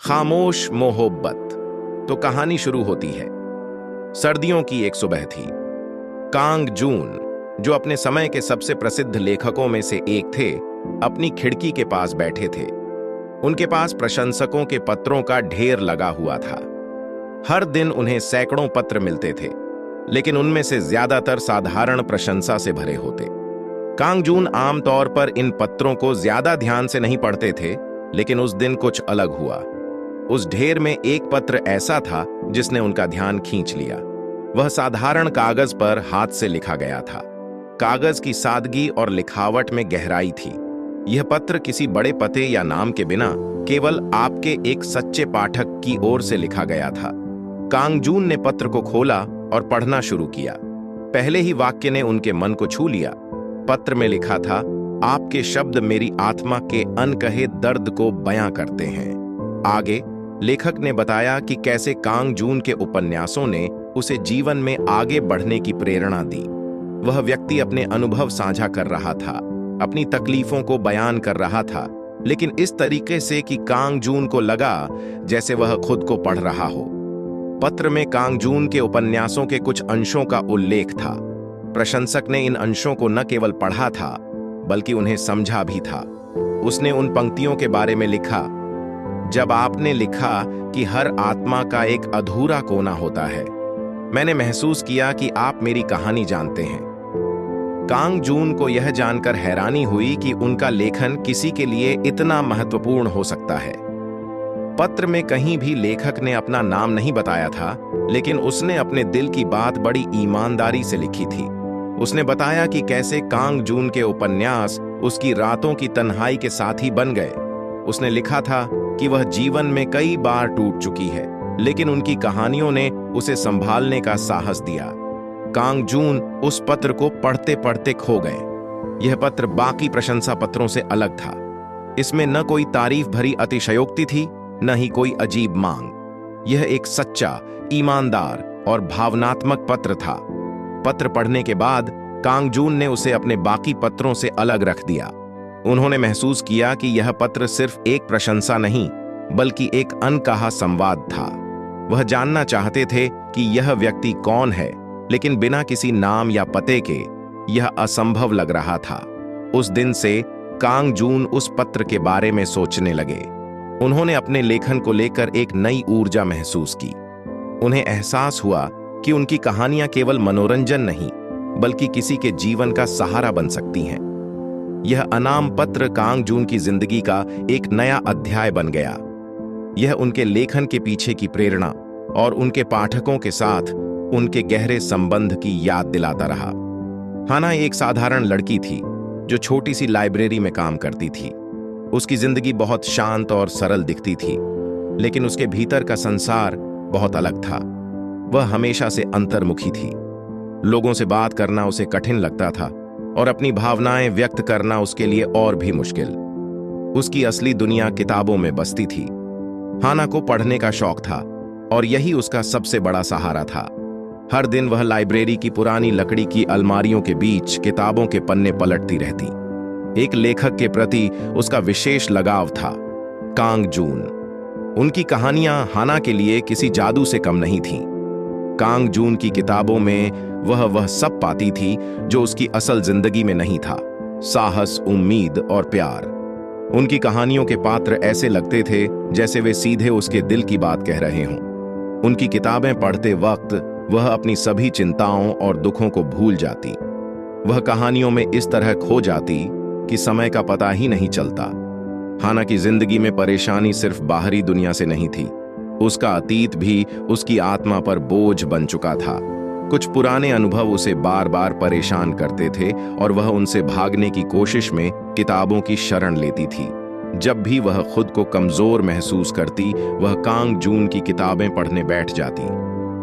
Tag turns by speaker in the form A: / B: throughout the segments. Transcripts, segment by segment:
A: खामोश मोहब्बत। तो कहानी शुरू होती है। सर्दियों की एक सुबह थी। कांग जून, जो अपने समय के सबसे प्रसिद्ध लेखकों में से एक थे, अपनी खिड़की के पास बैठे थे। उनके पास प्रशंसकों के पत्रों का ढेर लगा हुआ था। हर दिन उन्हें सैकड़ों पत्र मिलते थे, लेकिन उनमें से ज्यादातर साधारण प्रशंसा से भरे होते। कांग जून आमतौर पर इन पत्रों को ज्यादा ध्यान से नहीं पढ़ते थे, लेकिन उस दिन कुछ अलग हुआ। उस ढेर में एक पत्र ऐसा था जिसने उनका ध्यान खींच लिया। वह साधारण कागज पर हाथ से लिखा गया था। कागज की सादगी और लिखावट में गहराई थी। यह पत्र किसी बड़े पते या नाम के बिना केवल आपके एक सच्चे पाठक की ओर से लिखा गया था। कांग जून ने पत्र को खोला और पढ़ना शुरू किया। पहले ही वाक्य ने उनके मन को छू लिया। पत्र में लिखा था, आपके शब्द मेरी आत्मा के अनकहे दर्द को बयां करते हैं। आगे लेखक ने बताया कि कैसे कांग जून के उपन्यासों ने उसे जीवन में आगे बढ़ने की प्रेरणा दी। वह व्यक्ति अपने अनुभव साझा कर रहा था, अपनी तकलीफों को बयान कर रहा था, लेकिन इस तरीके से कि कांग जून को लगा जैसे वह खुद को पढ़ रहा हो। पत्र में कांग जून के उपन्यासों के कुछ अंशों का उल्लेख था। प्रशंसक ने इन अंशों को न केवल पढ़ा था, बल्कि उन्हें समझा भी था। उसने उन पंक्तियों के बारे में लिखा, जब आपने लिखा कि हर आत्मा का एक अधूरा कोना होता है, मैंने महसूस किया कि आप मेरी कहानी जानते हैं। कांग जून को यह जानकर हैरानी हुई कि उनका लेखन किसी के लिए इतना महत्वपूर्ण हो सकता है। पत्र में कहीं भी लेखक ने अपना नाम नहीं बताया था, लेकिन उसने अपने दिल की बात बड़ी ईमानदारी से लिखी थी। उसने बताया कि कैसे कांग जून के उपन्यास उसकी रातों की तन्हाई के साथी बन गए। उसने लिखा था कि वह जीवन में कई बार टूट चुकी है, लेकिन उनकी कहानियों ने उसे संभालने का साहस दिया। कांग जून उस पत्र को पढ़ते पढ़ते खो गए। यह पत्र बाकी प्रशंसा पत्रों से अलग था। इसमें न कोई तारीफ भरी अतिशयोक्ति थी, न ही कोई अजीब मांग। यह एक सच्चा, ईमानदार और भावनात्मक पत्र था। पत्र पढ़ने के बाद कांग जून ने उसे अपने बाकी पत्रों से अलग रख दिया। उन्होंने महसूस किया कि यह पत्र सिर्फ एक प्रशंसा नहीं, बल्कि एक अनकहा संवाद था। वह जानना चाहते थे कि यह व्यक्ति कौन है, लेकिन बिना किसी नाम या पते के यह असंभव लग रहा था। उस दिन से कांग जून उस पत्र के बारे में सोचने लगे। उन्होंने अपने लेखन को लेकर एक नई ऊर्जा महसूस की। उन्हें एहसास हुआ कि उनकी कहानियां केवल मनोरंजन नहीं, बल्कि किसी के जीवन का सहारा बन सकती हैं। यह अनाम पत्र कांग जून की जिंदगी का एक नया अध्याय बन गया। यह उनके लेखन के पीछे की प्रेरणा और उनके पाठकों के साथ उनके गहरे संबंध की याद दिलाता रहा। हाना एक साधारण लड़की थी जो छोटी सी लाइब्रेरी में काम करती थी। उसकी जिंदगी बहुत शांत और सरल दिखती थी, लेकिन उसके भीतर का संसार बहुत अलग था। वह हमेशा से अंतर्मुखी थी। लोगों से बात करना उसे कठिन लगता था और अपनी भावनाएं व्यक्त करना उसके लिए और भी मुश्किल। उसकी असली दुनिया किताबों में बसती थी। हाना को पढ़ने का शौक था और यही उसका सबसे बड़ा सहारा था। हर दिन वह लाइब्रेरी की पुरानी लकड़ी की अलमारियों के बीच किताबों के पन्ने पलटती रहती। एक लेखक के प्रति उसका विशेष लगाव था, कांग जून। उनकी कहानियां हाना के लिए किसी जादू से कम नहीं थीं। कांग जून की किताबों में वह सब पाती थी जो उसकी असल जिंदगी में नहीं था, साहस, उम्मीद और प्यार। उनकी कहानियों के पात्र ऐसे लगते थे जैसे वे सीधे उसके दिल की बात कह रहे हों। उनकी किताबें पढ़ते वक्त वह अपनी सभी चिंताओं और दुखों को भूल जाती। वह कहानियों में इस तरह खो जाती कि समय का पता ही नहीं चलता। हाना की जिंदगी में परेशानी सिर्फ बाहरी दुनिया से नहीं थी, उसका अतीत भी उसकी आत्मा पर बोझ बन चुका था। कुछ पुराने अनुभव उसे बार बार परेशान करते थे और वह उनसे भागने की कोशिश में किताबों की शरण लेती थी। जब भी वह खुद को कमजोर महसूस करती, वह कांग जून की किताबें पढ़ने बैठ जाती।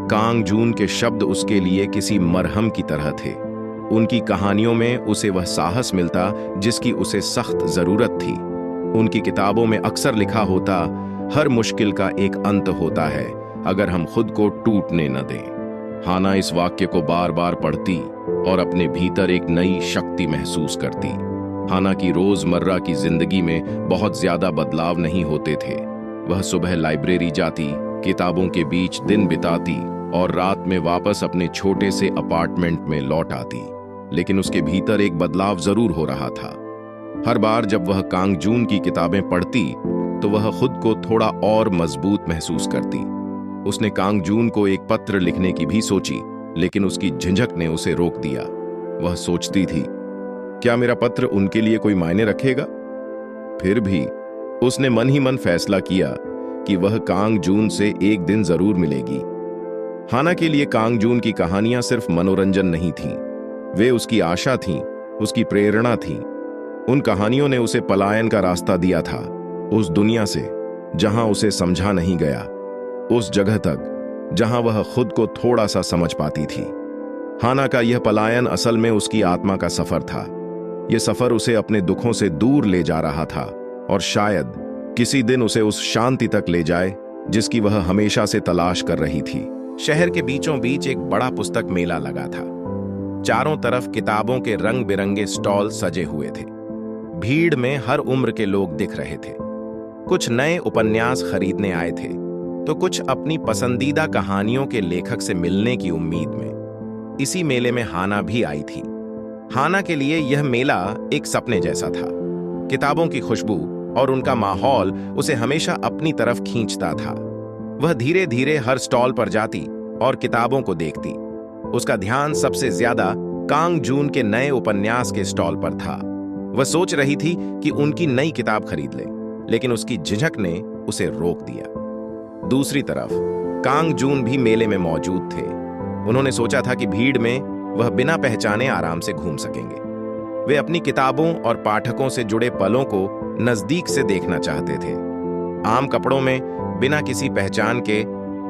A: कांग जून के शब्द उसके लिए किसी मरहम की तरह थे। उनकी कहानियों में उसे वह साहस मिलता जिसकी उसे सख्त जरूरत थी। उनकी किताबों में अक्सर लिखा होता, हर मुश्किल का एक अंत होता है अगर हम खुद को टूटने न दें। हाना इस वाक्य को बार बार पढ़ती और अपने भीतर एक नई शक्ति महसूस करती। हाना की रोजमर्रा की जिंदगी में बहुत ज्यादा बदलाव नहीं होते थे, वह सुबह लाइब्रेरी जाती, किताबों के बीच दिन बिताती और रात में वापस अपने छोटे से अपार्टमेंट में लौट आती। लेकिन उसके भीतर एक बदलाव जरूर हो रहा था। हर बार जब वह कांग जून की किताबें पढ़ती तो वह खुद को थोड़ा और मजबूत महसूस करती। उसने कांग जून को एक पत्र लिखने की भी सोची, लेकिन उसकी झिझक ने उसे रोक दिया। वह सोचती थी, क्या मेरा पत्र उनके लिए कोई मायने रखेगा? फिर भी उसने मन ही मन फैसला किया कि वह कांग जून से एक दिन जरूर मिलेगी। हाना के लिए कांग जून की कहानियां सिर्फ मनोरंजन नहीं थीं, वे उसकी आशा थीं, उसकी प्रेरणा थीं। उन कहानियों ने उसे पलायन का रास्ता दिया था, उस दुनिया से जहां उसे समझा नहीं गया, उस जगह तक जहां वह खुद को थोड़ा सा समझ पाती थी। हाना का यह पलायन असल में उसकी आत्मा का सफर था। यह सफर उसे अपने दुखों से दूर ले जा रहा था और शायद किसी दिन उसे उस शांति तक ले जाए जिसकी वह हमेशा से तलाश कर रही थी। शहर के बीचों बीच एक बड़ा पुस्तक मेला लगा था। चारों तरफ किताबों के रंग बिरंगे स्टॉल सजे हुए थे। भीड़ में हर उम्र के लोग दिख रहे थे। कुछ नए उपन्यास खरीदने आए थे तो कुछ अपनी पसंदीदा कहानियों के लेखक से मिलने की उम्मीद में। इसी मेले में हाना भी आई थी। हाना के लिए यह मेला एक सपने जैसा था। किताबों की खुशबू और उनका माहौल उसे हमेशा अपनी तरफ खींचता था। वह धीरे धीरे हर स्टॉल पर जाती और किताबों को देखती। उसका ध्यान सबसे ज्यादा कांग जून के नए उपन्यास के स्टॉल पर था। वह सोच रही थी कि उनकी नई किताब खरीद ले, लेकिन उसकी झिझक ने उसे रोक दिया। दूसरी तरफ कांग जून भी मेले में मौजूद थे। उन्होंने सोचा था कि भीड़ में वह बिना पहचाने आराम से घूम सकेंगे। वे अपनी किताबों और पाठकों से जुड़े पलों को नजदीक से देखना चाहते थे। आम कपड़ों में बिना किसी पहचान के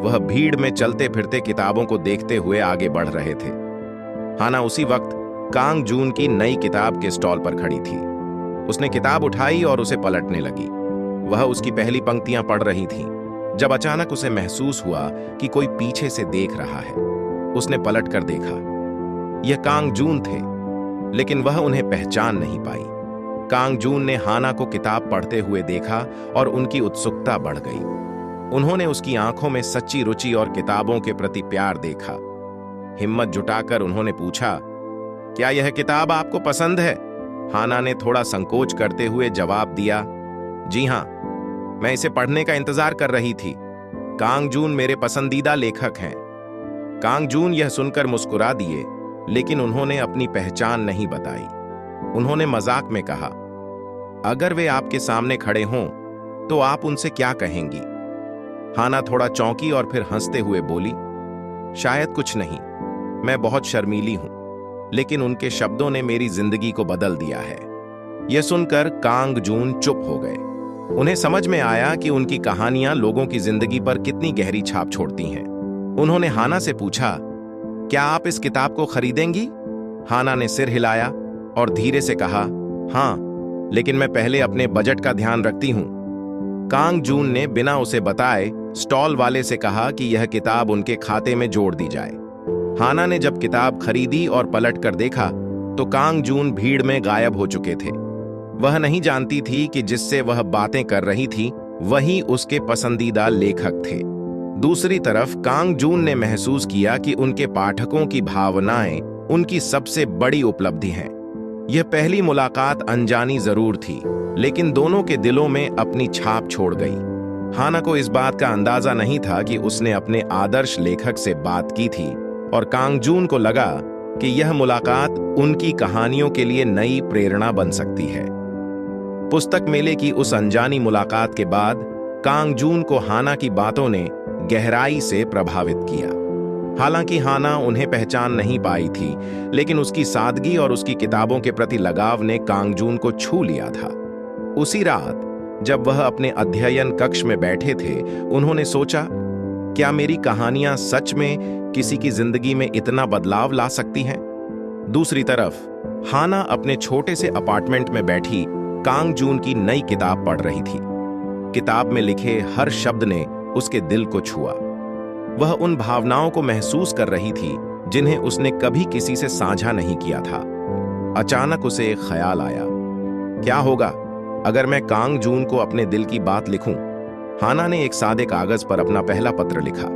A: वह भीड़ में चलते फिरते किताबों को देखते हुए आगे बढ़ रहे थे। हाना उसी वक्त कांग जून की नई किताब के स्टॉल पर खड़ी थी। उसने किताब उठाई और उसे पलटने लगी। वह उसकी पहली पंक्तियां पढ़ रही थी जब अचानक उसे महसूस हुआ कि कोई पीछे से देख रहा है। उसने पलट कर देखा। यह कांग जून थे, लेकिन वह उन्हें पहचान नहीं पाई। कांग जून ने हाना को किताब पढ़ते हुए देखा और उनकी उत्सुकता बढ़ गई। उन्होंने उसकी आंखों में सच्ची रुचि और किताबों के प्रति प्यार देखा। हिम्मत जुटाकर उन्होंने पूछा, क्या यह किताब आपको पसंद है? हाना ने थोड़ा संकोच करते हुए जवाब दिया, जी हां, मैं इसे पढ़ने का इंतजार कर रही थी। कांग जून मेरे पसंदीदा लेखक हैं। कांग जून यह सुनकर मुस्कुरा दिए, लेकिन उन्होंने अपनी पहचान नहीं बताई। उन्होंने मजाक में कहा, अगर वे आपके सामने खड़े हों तो आप उनसे क्या कहेंगी? हाना थोड़ा चौंकी और फिर हंसते हुए बोली, शायद कुछ नहीं, मैं बहुत शर्मीली हूं, लेकिन उनके शब्दों ने मेरी जिंदगी को बदल दिया है। यह सुनकर कांग जून चुप हो गए। उन्हें समझ में आया कि उनकी कहानियां लोगों की जिंदगी पर कितनी गहरी छाप छोड़ती हैं। उन्होंने हाना से पूछा, क्या आप इस किताब को खरीदेंगी? हाना ने सिर हिलाया और धीरे से कहा, हां, लेकिन मैं पहले अपने बजट का ध्यान रखती हूं। कांग जून ने बिना उसे बताए स्टॉल वाले से कहा कि यह किताब उनके खाते में जोड़ दी जाए। हाना ने जब किताब खरीदी और पलट कर देखा तो कांग जून भीड़ में गायब हो चुके थे। वह नहीं जानती थी कि जिससे वह बातें कर रही थी वही उसके पसंदीदा लेखक थे। दूसरी तरफ कांग जून ने महसूस किया कि उनके पाठकों की भावनाएं उनकी सबसे बड़ी उपलब्धि हैं। यह पहली मुलाकात अनजानी जरूर थी, लेकिन दोनों के दिलों में अपनी छाप छोड़ गई। हाना को इस बात का अंदाजा नहीं था कि उसने अपने आदर्श लेखक से बात की थी और कांग जून को लगा कि यह मुलाकात उनकी कहानियों के लिए नई प्रेरणा बन सकती है। पुस्तक मेले की उस अनजानी मुलाकात के बाद कांग जून को हाना की बातों ने गहराई से प्रभावित किया। हालांकि हाना उन्हें पहचान नहीं पाई थी, लेकिन उसकी सादगी और उसकी किताबों के प्रति लगाव ने कांग जून को छू लिया था। उसी रात जब वह अपने अध्ययन कक्ष में बैठे थे, उन्होंने सोचा, क्या मेरी कहानियां सच में किसी की जिंदगी में इतना बदलाव ला सकती हैं? दूसरी तरफ हाना अपने छोटे से अपार्टमेंट में बैठी कांग जून की नई किताब पढ़ रही थी। किताब में लिखे हर शब्द ने उसके दिल को छुआ। वह उन भावनाओं को महसूस कर रही थी जिन्हें उसने कभी किसी से साझा नहीं किया था। अचानक उसे एक ख्याल आया, क्या होगा अगर मैं कांग जून को अपने दिल की बात लिखूं? हाना ने एक सादे कागज पर अपना पहला पत्र लिखा।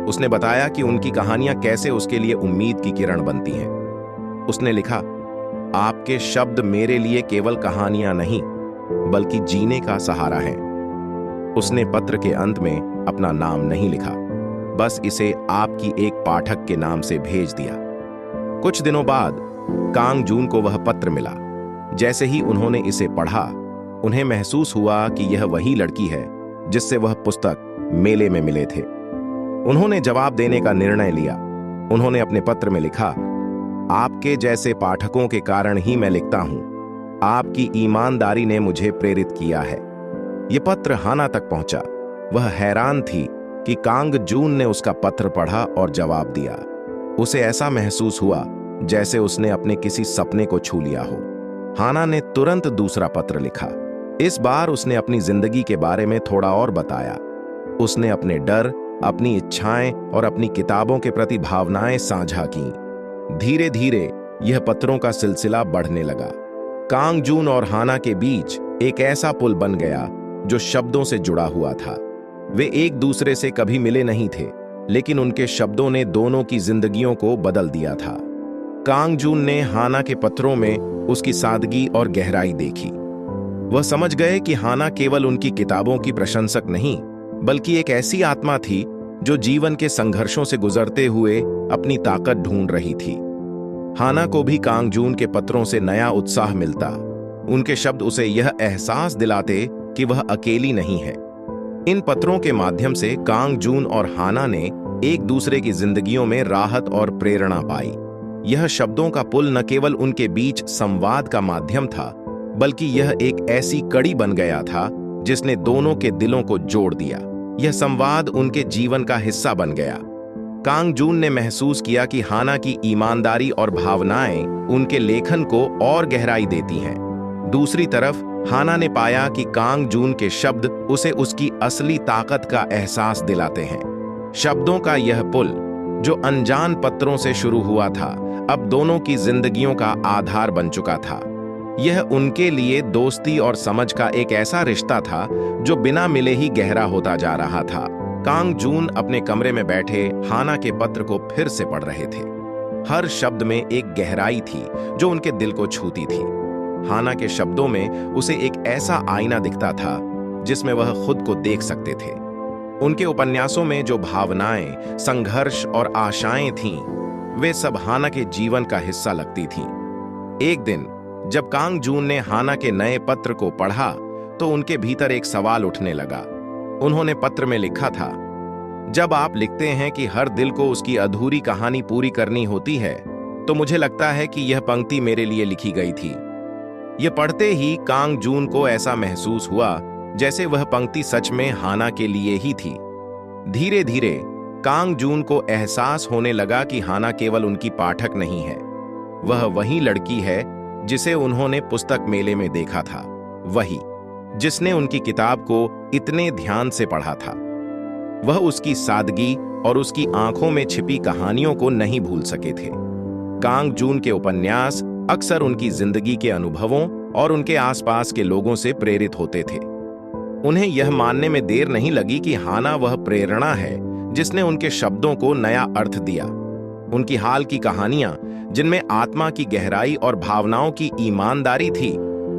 A: उसने बताया कि उनकी कहानियां कैसे उसके लिए उम्मीद की किरण बनती हैं। उसने लिखा, आपके शब्द मेरे लिए केवल कहानियां नहीं बल्कि जीने का सहारा हैं। उसने पत्र के अंत में अपना नाम नहीं लिखा, बस इसे आपकी एक पाठक के नाम से भेज दिया। कुछ दिनों बाद कांग जून को वह पत्र मिला। जैसे ही उन्होंने इसे पढ़ा, उन्हें महसूस हुआ कि यह वही लड़की है जिससे वह पुस्तक मेले में मिले थे। उन्होंने जवाब देने का निर्णय लिया। उन्होंने अपने पत्र में लिखा, आपके जैसे पाठकों के कारण ही मैं लिखता हूं। आपकी ईमानदारी ने मुझे प्रेरित किया है। यह पत्र हाना तक पहुंचा। वह हैरान थी कि कांग जून ने उसका पत्र पढ़ा और जवाब दिया। उसे ऐसा महसूस हुआ जैसे उसने अपने किसी सपने को छू लिया हो। हाना ने तुरंत दूसरा पत्र लिखा। इस बार उसने अपनी जिंदगी के बारे में थोड़ा और बताया। उसने अपने डर, अपनी इच्छाएं और अपनी किताबों के प्रति भावनाएं साझा की। धीरे धीरे यह पत्रों का सिलसिला बढ़ने लगा। कांग जून और हाना के बीच एक ऐसा पुल बन गया जो शब्दों से जुड़ा हुआ था। वे एक दूसरे से कभी मिले नहीं थे, लेकिन उनके शब्दों ने दोनों की जिंदगियों को बदल दिया था। कांग जून ने हाना के पत्रों में उसकी सादगी और गहराई देखी। वह समझ गए कि हाना केवल उनकी किताबों की प्रशंसक नहीं, बल्कि एक ऐसी आत्मा थी जो जीवन के संघर्षों से गुजरते हुए अपनी ताकत ढूंढ रही थी। हाना को भी कांग जून के पत्रों से नया उत्साह मिलता। उनके शब्द उसे यह एहसास दिलाते कि वह अकेली नहीं है। इन पत्रों के माध्यम से कांग जून और हाना ने एक दूसरे की जिंदगियों में राहत और प्रेरणा पाई। यह शब्दों का पुल न केवल उनके बीच संवाद का माध्यम था, बल्कि यह एक ऐसी कड़ी बन गया था जिसने दोनों के दिलों को जोड़ दिया। यह संवाद उनके जीवन का हिस्सा बन गया। कांग जून ने महसूस किया कि हाना की ईमानदारी और भावनाएं उनके लेखन को और गहराई देती हैं। दूसरी तरफ हाना ने पाया कि कांग जून के शब्द उसे उसकी असली ताकत का एहसास दिलाते हैं। शब्दों का यह पुल, जो अनजान पत्रों से शुरू हुआ था, अब दोनों की जिंदगियों का आधार बन चुका था। यह उनके लिए दोस्ती और समझ का एक ऐसा रिश्ता था जो बिना मिले ही गहरा होता जा रहा था। कांग जून अपने कमरे में बैठे हाना के पत्र को फिर से पढ़ रहे थे। हर शब्द में एक गहराई थी जो उनके दिल को छूती थी। हाना के शब्दों में उसे एक ऐसा आईना दिखता था जिसमें वह खुद को देख सकते थे। उनके उपन्यासों में जो भावनाएं, संघर्ष और आशाएं थीं, वे सब हाना के जीवन का हिस्सा लगती थीं। एक दिन जब कांग जून ने हाना के नए पत्र को पढ़ा तो उनके भीतर एक सवाल उठने लगा। उन्होंने पत्र में लिखा था, जब आप लिखते हैं कि हर दिल को उसकी अधूरी कहानी पूरी करनी होती है, तो मुझे लगता है कि यह पंक्ति मेरे लिए लिखी गई थी। यह पढ़ते ही कांग जून को ऐसा महसूस हुआ जैसे वह पंक्ति सच में हाना के लिए ही थी। धीरे धीरे कांग जून को एहसास होने लगा कि हाना केवल उनकी पाठक नहीं है, वह वही लड़की है जिसे उन्होंने पुस्तक मेले में देखा था, वही जिसने उनकी किताब को इतने ध्यान से पढ़ा था। वह उसकी सादगी और उसकी आंखों में छिपी कहानियों को नहीं भूल सके थे। कांग जून के उपन्यास अक्सर उनकी जिंदगी के अनुभवों और उनके आसपास के लोगों से प्रेरित होते थे। उन्हें यह मानने में देर नहीं लगी कि हाना वह प्रेरणा है जिसने उनके शब्दों को नया अर्थ दिया। उनकी हाल की कहानियां, जिनमें आत्मा की गहराई और भावनाओं की ईमानदारी थी,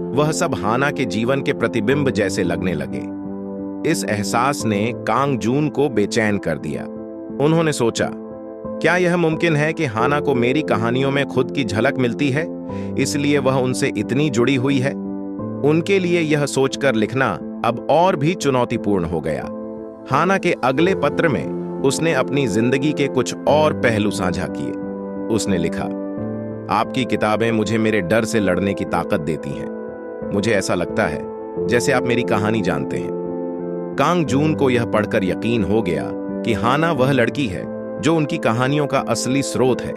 A: वह सब हाना के जीवन के प्रतिबिंब जैसे लगने लगे। इस एहसास ने कांग जून को बेचैन कर दिया। उन्होंने सोचा, क्या यह मुमकिन है कि हाना को मेरी कहानियों में खुद की झलक मिलती है, इसलिए वह उनसे इतनी जुड़ी हुई है? उनके लिए यह सोचकर लिखना अब और भी चुनौतीपूर्ण हो गया। हाना के अगले पत्र में उसने अपनी जिंदगी के कुछ और पहलू साझा किए। उसने लिखा, आपकी किताबें मुझे मेरे डर से लड़ने की ताकत देती हैं। मुझे ऐसा लगता है जैसे आप मेरी कहानी जानते हैं। कांग जून को यह पढ़कर यकीन हो गया कि हाना वह लड़की है जो उनकी कहानियों का असली स्रोत है।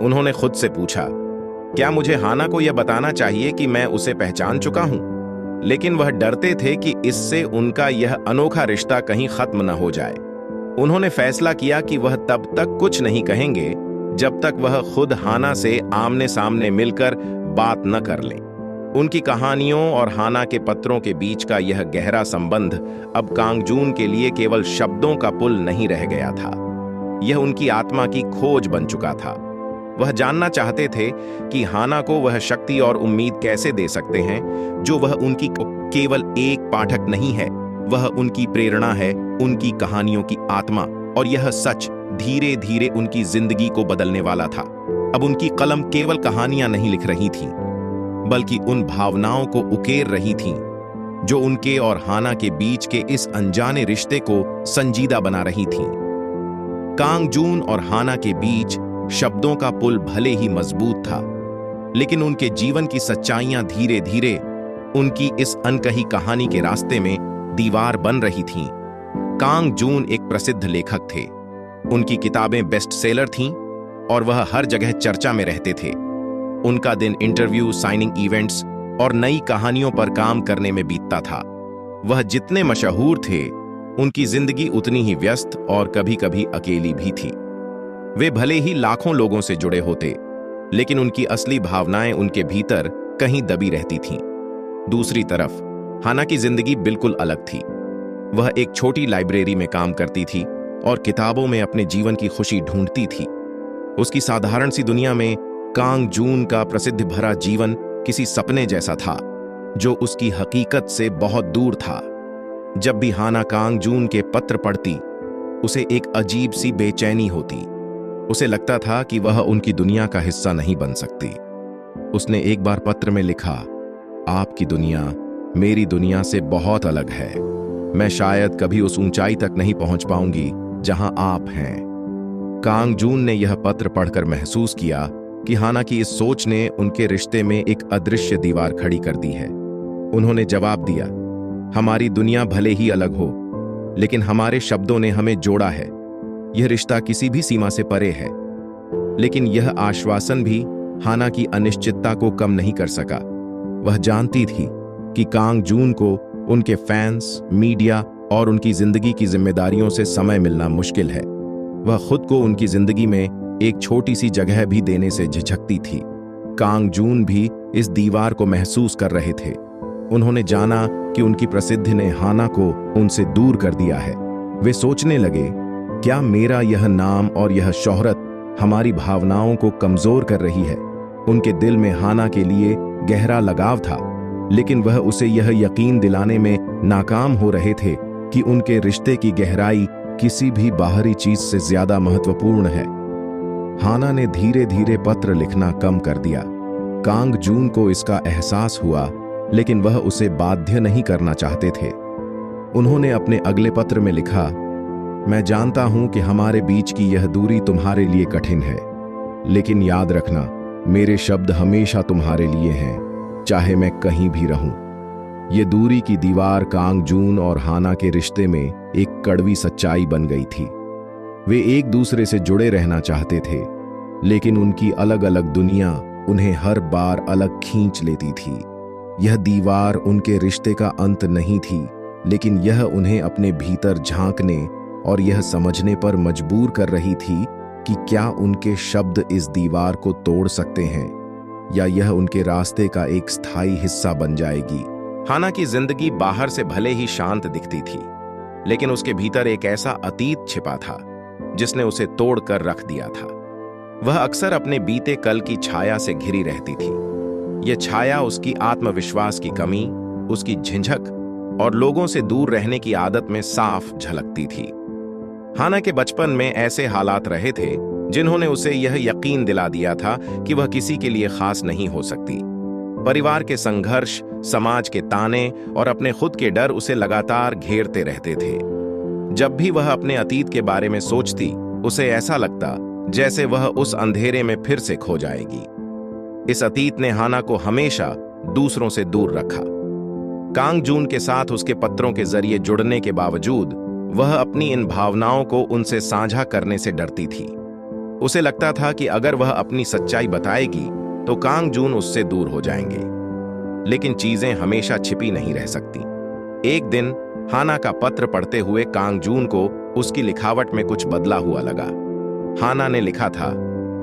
A: उन्होंने खुद से पूछा, क्या मुझे हाना को यह बताना चाहिए कि मैं उसे पहचान चुका हूं? लेकिन वह डरते थे कि इससे उनका यह अनोखा रिश्ता कहीं खत्म न हो जाए। उन्होंने फैसला किया कि वह तब तक कुछ नहीं कहेंगे जब तक वह खुद हाना से आमने सामने मिलकर बात न कर लें। उनकी कहानियों और हाना के पत्रों के बीच का यह गहरा संबंध अब कांगजून के लिए केवल शब्दों का पुल नहीं रह गया था। यह उनकी आत्मा की खोज बन चुका था। वह जानना चाहते थे कि हाना को वह शक्ति और उम्मीद कैसे दे सकते हैं जो वह उनकी केवल एक पाठक नहीं है, वह उनकी प्रेरणा है, उनकी कहानियों की आत्मा। और यह सच धीरे धीरे उनकी जिंदगी को बदलने वाला था। अब उनकी कलम केवल कहानियां नहीं लिख रही थी, बल्कि उन भावनाओं को उकेर रही थी जो उनके और हाना के बीच के इस अनजाने रिश्ते को संजीदा बना रही थी। कांगजून और हाना के बीच शब्दों का पुल भले ही मजबूत था, लेकिन उनके जीवन की सच्चाइयां धीरे धीरे उनकी इस अनकही कहानी के रास्ते में दीवार बन रही थीं। कांगजून एक प्रसिद्ध लेखक थे। उनकी किताबें बेस्ट सेलर थीं और वह हर जगह चर्चा में रहते थे। उनका दिन इंटरव्यू, साइनिंग इवेंट्स और नई कहानियों पर काम करने में बीतता था। वह जितने मशहूर थे, उनकी जिंदगी उतनी ही व्यस्त और कभी-कभी अकेली भी थी। वे भले ही लाखों लोगों से जुड़े होते, लेकिन उनकी असली भावनाएं उनके भीतर कहीं दबी रहती थीं। दूसरी तरफ हाना की जिंदगी बिल्कुल अलग थी। वह एक छोटी लाइब्रेरी में काम करती थी और किताबों में अपने जीवन की खुशी ढूंढती थी। उसकी साधारण सी दुनिया में कांगजून का प्रसिद्ध भरा जीवन किसी सपने जैसा था जो उसकी हकीकत से बहुत दूर था। जब भी हाना कांगजून के पत्र पढ़ती, उसे एक अजीब सी बेचैनी होती। उसे लगता था कि वह उनकी दुनिया का हिस्सा नहीं बन सकती। उसने एक बार पत्र में लिखा, आपकी दुनिया मेरी दुनिया से बहुत अलग है। मैं शायद कभी उस ऊंचाई तक नहीं पहुंच पाऊंगी जहां आप हैं। कांगजून ने यह पत्र पढ़कर महसूस किया कि हाना की इस सोच ने उनके रिश्ते में एक अदृश्य दीवार खड़ी कर दी है। उन्होंने जवाब दिया, हमारी दुनिया भले ही अलग हो, लेकिन हमारे शब्दों ने हमें जोड़ा है। यह रिश्ता किसी भी सीमा से परे है। लेकिन यह आश्वासन भी हाना की अनिश्चितता को कम नहीं कर सका। वह जानती थी कि कांगजून को उनके फैंस, मीडिया और उनकी जिंदगी की जिम्मेदारियों से समय मिलना मुश्किल है। वह खुद को उनकी जिंदगी में एक छोटी सी जगह भी देने से झिझकती थी। कांगजून भी इस दीवार को महसूस कर रहे थे। उन्होंने जाना कि उनकी प्रसिद्धि ने हाना को उनसे दूर कर दिया है। वे सोचने लगे, क्या मेरा यह नाम और यह शोहरत हमारी भावनाओं को कमजोर कर रही है? उनके दिल में हाना के लिए गहरा लगाव था, लेकिन वह उसे यह यकीन दिलाने में नाकाम हो रहे थे कि उनके रिश्ते की गहराई किसी भी बाहरी चीज से ज्यादा महत्वपूर्ण है। हाना ने धीरे धीरे पत्र लिखना कम कर दिया। कांगजून को इसका एहसास हुआ, लेकिन वह उसे बाध्य नहीं करना चाहते थे। उन्होंने अपने अगले पत्र में लिखा, मैं जानता हूं कि हमारे बीच की यह दूरी तुम्हारे लिए कठिन है, लेकिन याद रखना, मेरे शब्द हमेशा तुम्हारे लिए हैं, चाहे मैं कहीं भी रहूं। ये दूरी की दीवार कांगजून और हाना के रिश्ते में एक कड़वी सच्चाई बन गई थी। वे एक दूसरे से जुड़े रहना चाहते थे, लेकिन उनकी अलग अलग दुनिया उन्हें हर बार अलग खींच लेती थी। यह दीवार उनके रिश्ते का अंत नहीं थी, लेकिन यह उन्हें अपने भीतर झांकने और यह समझने पर मजबूर कर रही थी कि क्या उनके शब्द इस दीवार को तोड़ सकते हैं या यह उनके रास्ते का एक स्थायी हिस्सा बन जाएगी। हाना की जिंदगी बाहर से भले ही शांत दिखती थी, लेकिन उसके भीतर एक ऐसा अतीत छिपा था जिसने उसे तोड़ कर रख दिया था। वह अक्सर अपने बीते कल की छाया से घिरी रहती थी। यह छाया उसकी आत्मविश्वास की कमी, उसकी झिझक और लोगों से दूर रहने की आदत में साफ झलकती थी। हाना के बचपन में ऐसे हालात रहे थे जिन्होंने उसे यह यकीन दिला दिया था कि वह किसी के लिए खास नहीं हो सकती। परिवार के संघर्ष, समाज के ताने और अपने खुद के डर उसे लगातार घेरते रहते थे। जब भी वह अपने अतीत के बारे में सोचती, उसे ऐसा लगता जैसे वह उस अंधेरे में फिर से खो जाएगी। इस अतीत ने हाना को हमेशा दूसरों से दूर रखा। कांगजून के साथ उसके पत्रों के जरिए जुड़ने के बावजूद वह अपनी इन भावनाओं को उनसे साझा करने से डरती थी। उसे लगता था कि अगर वह अपनी सच्चाई बताएगी तो कांगजून उससे दूर हो जाएंगे। लेकिन चीजें हमेशा छिपी नहीं रह सकती। एक दिन हाना का पत्र पढ़ते हुए कांगजून को उसकी लिखावट में कुछ बदला हुआ लगा। हाना ने लिखा था,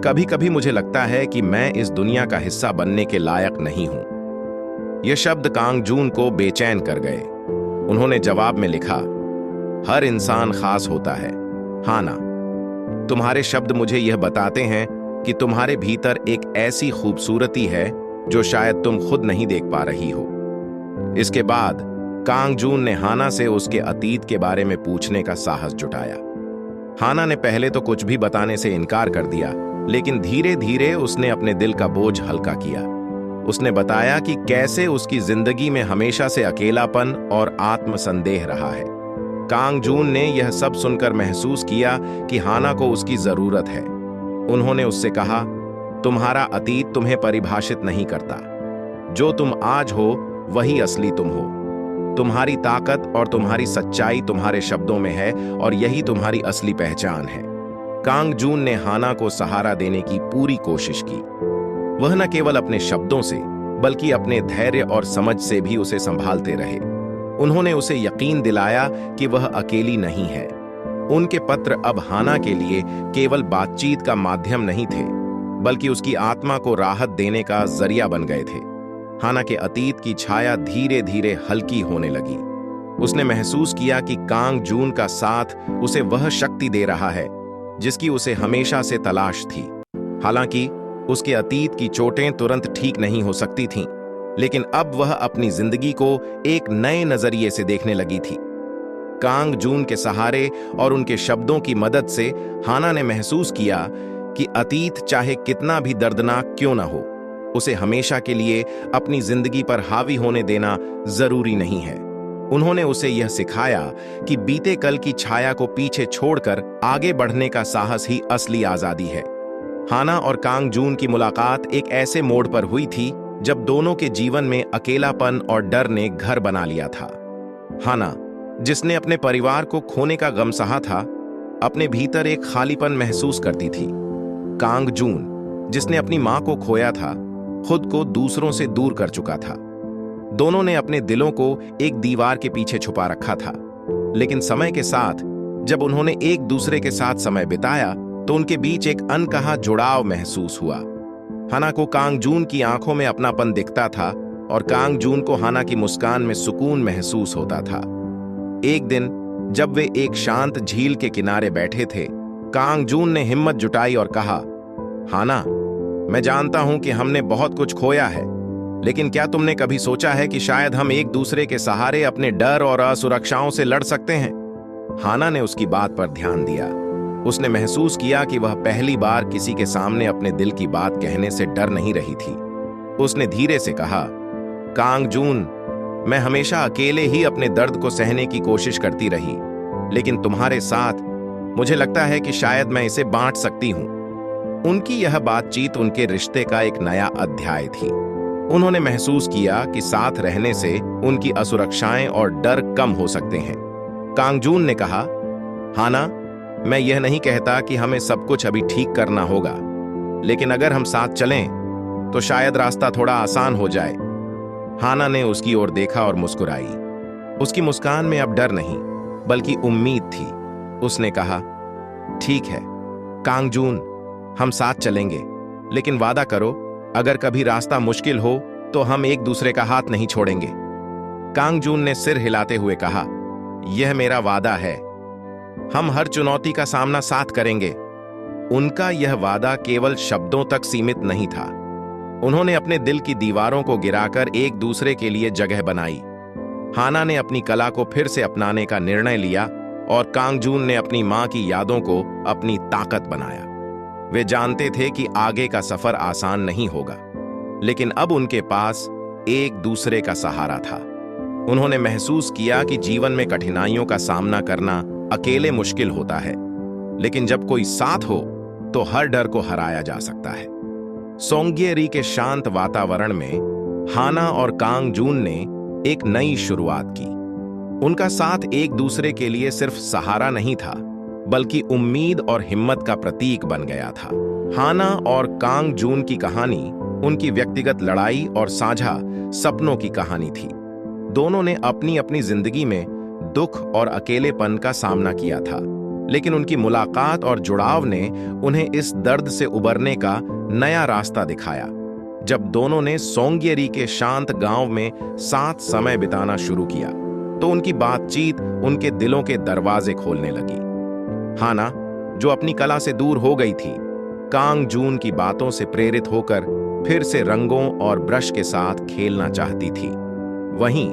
A: कभी कभी मुझे लगता है कि मैं इस दुनिया का हिस्सा बनने के लायक नहीं हूं। ये शब्द कांग जून को बेचैन कर गए। उन्होंने जवाब में लिखा, हर इंसान खास होता है, हाना। तुम्हारे शब्द मुझे यह बताते हैं कि तुम्हारे भीतर एक ऐसी खूबसूरती है जो शायद तुम खुद नहीं देख पा रही हो। इसके बाद कांग जून ने हाना से उसके अतीत के बारे में पूछने का साहस जुटाया। हाना ने पहले तो कुछ भी बताने से इनकार कर दिया, लेकिन धीरे धीरे उसने अपने दिल का बोझ हल्का किया। उसने बताया कि कैसे उसकी जिंदगी में हमेशा से अकेलापन और आत्मसंदेह रहा है। कांग जून ने यह सब सुनकर महसूस किया कि हाना को उसकी जरूरत है। उन्होंने उससे कहा, तुम्हारा अतीत तुम्हें परिभाषित नहीं करता। जो तुम आज हो वही असली तुम हो। तुम्हारी ताकत और तुम्हारी सच्चाई तुम्हारे शब्दों में है और यही तुम्हारी असली पहचान है। कांग जून ने हाना को सहारा देने की पूरी कोशिश की। वह न केवल अपने शब्दों से बल्कि अपने धैर्य और समझ से भी उसे संभालते रहे। उन्होंने उसे यकीन दिलाया कि वह अकेली नहीं है। उनके पत्र अब हाना के लिए केवल बातचीत का माध्यम नहीं थे, बल्कि उसकी आत्मा को राहत देने का जरिया बन गए थे। हाना के अतीत की छाया धीरे धीरे हल्की होने लगी। उसने महसूस किया कि कांग जून का साथ उसे वह शक्ति दे रहा है जिसकी उसे हमेशा से तलाश थी। हालांकि उसके अतीत की चोटें तुरंत ठीक नहीं हो सकती थीं, लेकिन अब वह अपनी जिंदगी को एक नए नजरिए से देखने लगी थी। कांग जून के सहारे और उनके शब्दों की मदद से हाना ने महसूस किया कि अतीत चाहे कितना भी दर्दनाक क्यों न हो, उसे हमेशा के लिए अपनी जिंदगी पर हावी होने देना जरूरी नहीं है। उन्होंने उसे यह सिखाया कि बीते कल की छाया को पीछे छोड़कर आगे बढ़ने का साहस ही असली आजादी है। हाना और कांग जून की मुलाकात एक ऐसे मोड़ पर हुई थी जब दोनों के जीवन में अकेलापन और डर ने घर बना लिया था। हाना, जिसने अपने परिवार को खोने का गम सहा था, अपने भीतर एक खालीपन महसूस करती थी। कांग जून, जिसने अपनी मां को खोया था, खुद को दूसरों से दूर कर चुका था। दोनों ने अपने दिलों को एक दीवार के पीछे छुपा रखा था, लेकिन समय के साथ जब उन्होंने एक दूसरे के साथ समय बिताया तो उनके बीच एक अनकहा जुड़ाव महसूस हुआ। हाना को कांग जून की आंखों में अपनापन दिखता था और कांग जून को हाना की मुस्कान में सुकून महसूस होता था। एक दिन जब वे एक शांत झील के किनारे बैठे थे, कांग जून ने हिम्मत जुटाई और कहा, हाना, मैं जानता हूं कि हमने बहुत कुछ खोया है, लेकिन क्या तुमने कभी सोचा है कि शायद हम एक दूसरे के सहारे अपने डर और असुरक्षाओं से लड़ सकते हैं? हाना ने उसकी बात पर ध्यान दिया। उसने महसूस किया कि वह पहली बार किसी के सामने अपने दिल की बात कहने से डर नहीं रही थी। उसने धीरे से कहा, कांग जून, मैं हमेशा अकेले ही अपने दर्द को सहने की कोशिश करती रही, लेकिन तुम्हारे साथ मुझे लगता है कि शायद मैं इसे बांट सकती हूं। उनकी यह बातचीत उनके रिश्ते का एक नया अध्याय थी। उन्होंने महसूस किया कि साथ रहने से उनकी असुरक्षाएं और डर कम हो सकते हैं। कांग जून ने कहा, हाना, मैं यह नहीं कहता कि हमें सब कुछ अभी ठीक करना होगा, लेकिन अगर हम साथ चलें तो शायद रास्ता थोड़ा आसान हो जाए। हाना ने उसकी ओर देखा और मुस्कुराई। उसकी मुस्कान में अब डर नहीं बल्कि उम्मीद थी। उसने कहा, ठीक है कांग जून, हम साथ चलेंगे, लेकिन वादा करो अगर कभी रास्ता मुश्किल हो तो हम एक दूसरे का हाथ नहीं छोड़ेंगे। कांग जून ने सिर हिलाते हुए कहा, यह मेरा वादा है, हम हर चुनौती का सामना साथ करेंगे। उनका यह वादा केवल शब्दों तक सीमित नहीं था। उन्होंने अपने दिल की दीवारों को गिराकर एक दूसरे के लिए जगह बनाई। हाना ने अपनी कला को फिर से अपनाने का निर्णय लिया और कांग जून ने अपनी मां की यादों को अपनी ताकत बनाया। वे जानते थे कि आगे का सफर आसान नहीं होगा, लेकिन अब उनके पास एक दूसरे का सहारा था। उन्होंने महसूस किया कि जीवन में कठिनाइयों का सामना करना अकेले मुश्किल होता है, लेकिन जब कोई साथ हो तो हर डर को हराया जा सकता है। सोंग्येरी के शांत वातावरण में हाना और कांग जून ने एक नई शुरुआत की। उनका साथ एक दूसरे के लिए सिर्फ सहारा नहीं था, बल्कि उम्मीद और हिम्मत का प्रतीक बन गया था। हाना और कांग जून की कहानी उनकी व्यक्तिगत लड़ाई और साझा सपनों की कहानी थी। दोनों ने अपनी अपनी जिंदगी में दुख और अकेलेपन का सामना किया था, लेकिन उनकी मुलाकात और जुड़ाव ने उन्हें इस दर्द से उबरने का नया रास्ता दिखाया। जब दोनों ने सोंगेरी के शांत गांव में साथ समय बिताना शुरू किया तो उनकी बातचीत उनके दिलों के दरवाजे खोलने लगी। हाना, जो अपनी कला से दूर हो गई थी, कांग जून की बातों से प्रेरित होकर फिर से रंगों और ब्रश के साथ खेलना चाहती थी। वहीं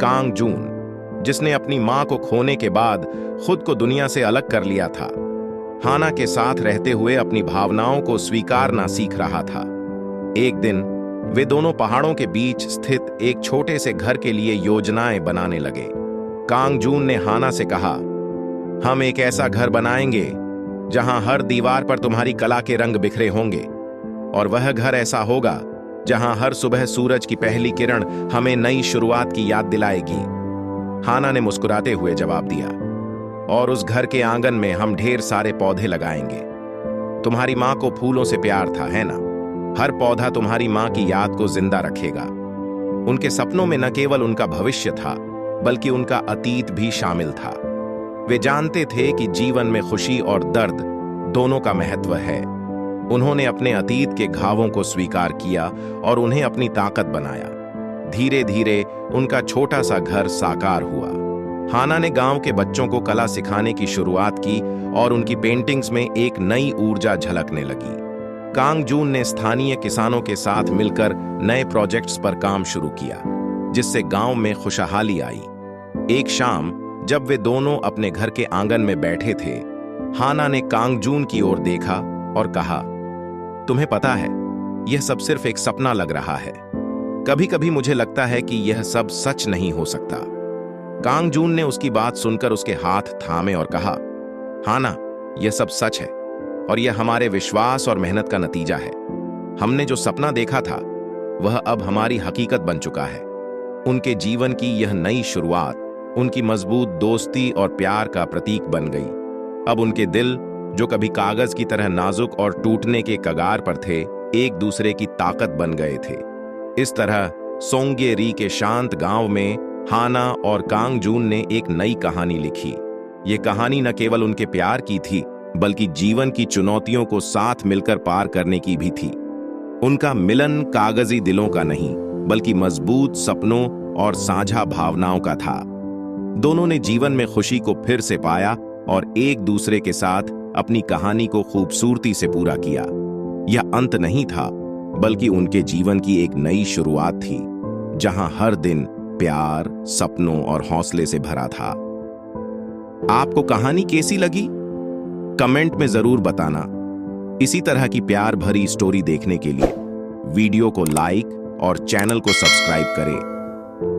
A: कांग जून, जिसने अपनी मां को खोने के बाद खुद को दुनिया से अलग कर लिया था, हाना के साथ रहते हुए अपनी भावनाओं को स्वीकारना सीख रहा था। एक दिन वे दोनों पहाड़ों के बीच स्थित एक छोटे से घर के लिए योजनाएं बनाने लगे। कांग जून ने हाना से कहा, हम एक ऐसा घर बनाएंगे जहां हर दीवार पर तुम्हारी कला के रंग बिखरे होंगे, और वह घर ऐसा होगा जहां हर सुबह सूरज की पहली किरण हमें नई शुरुआत की याद दिलाएगी। हाना ने मुस्कुराते हुए जवाब दिया, और उस घर के आंगन में हम ढेर सारे पौधे लगाएंगे। तुम्हारी मां को फूलों से प्यार था, है ना? हर पौधा तुम्हारी मां की याद को जिंदा रखेगा। उनके सपनों में न केवल उनका भविष्य था, बल्कि उनका अतीत भी शामिल था। वे जानते थे कि जीवन में खुशी और दर्द दोनों का महत्व है। उन्होंने अपने अतीत के घावों को स्वीकार किया और उन्हें अपनी ताकत बनाया। धीरे धीरे उनका छोटा सा घर साकार हुआ। हाना ने गांव के बच्चों को कला सिखाने की शुरुआत की और उनकी पेंटिंग्स में एक नई ऊर्जा झलकने लगी। कांग जून ने स्थानीय किसानों के साथ मिलकर नए प्रोजेक्ट्स पर काम शुरू किया, जिससे गांव में खुशहाली आई। एक शाम जब वे दोनों अपने घर के आंगन में बैठे थे, हाना ने कांग जून की ओर देखा और कहा, तुम्हें पता है, यह सब सिर्फ एक सपना लग रहा है। कभी कभी मुझे लगता है कि यह सब सच नहीं हो सकता। कांग जून ने उसकी बात सुनकर उसके हाथ थामे और कहा, हाना, यह सब सच है और यह हमारे विश्वास और मेहनत का नतीजा है। हमने जो सपना देखा था वह अब हमारी हकीकत बन चुका है। उनके जीवन की यह नई शुरुआत उनकी मजबूत दोस्ती और प्यार का प्रतीक बन गई। अब उनके दिल, जो कभी कागज की तरह नाजुक और टूटने के कगार पर थे, एक दूसरे की ताकत बन गए थे। इस तरह सोंगेरी के शांत गांव में हाना और कांग जून ने एक नई कहानी लिखी। ये कहानी न केवल उनके प्यार की थी, बल्कि जीवन की चुनौतियों को साथ मिलकर पार करने की भी थी। उनका मिलन कागजी दिलों का नहीं, बल्कि मजबूत सपनों और साझा भावनाओं का था। दोनों ने जीवन में खुशी को फिर से पाया और एक दूसरे के साथ अपनी कहानी को खूबसूरती से पूरा किया। यह अंत नहीं था, बल्कि उनके जीवन की एक नई शुरुआत थी, जहां हर दिन प्यार, सपनों और हौसले से भरा था। आपको कहानी कैसी लगी? कमेंट में जरूर बताना। इसी तरह की प्यार भरी स्टोरी देखने के लिए वीडियो को लाइक और चैनल को सब्सक्राइब करें।